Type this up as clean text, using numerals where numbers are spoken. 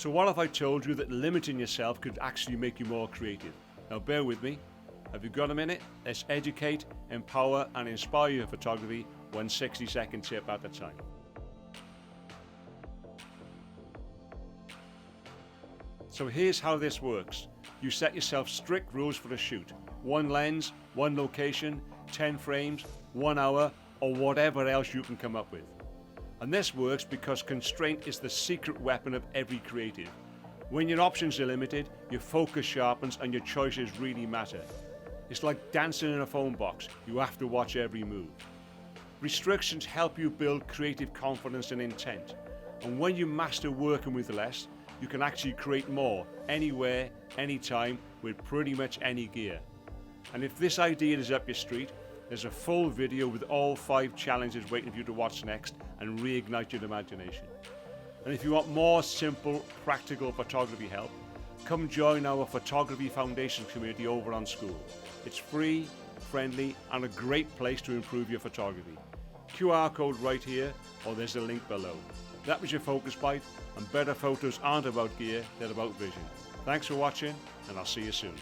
So what if I told you that limiting yourself could actually make you more creative? Now bear with me. Have you got a minute? Let's educate, empower and inspire your photography, one 60-second tip at a time. So here's how this works. You set yourself strict rules for a shoot. 1 lens, 1 location, 10 frames, 1 hour, or whatever else you can come up with. And this works because constraint is the secret weapon of every creative. When your options are limited, your focus sharpens and your choices really matter. It's like dancing in a phone box. You have to watch every move. Restrictions help you build creative confidence and intent. And when you master working with less, you can actually create more, anywhere, anytime, with pretty much any gear. And if this idea is up your street, there's a full video with all 5 challenges waiting for you to watch next and reignite your imagination. And if you want more simple, practical photography help, come join our Photography Foundation community over on School. It's free, friendly, and a great place to improve your photography. QR code right here, or there's a link below. That was your Focus Bite, and better photos aren't about gear, they're about vision. Thanks for watching, and I'll see you soon.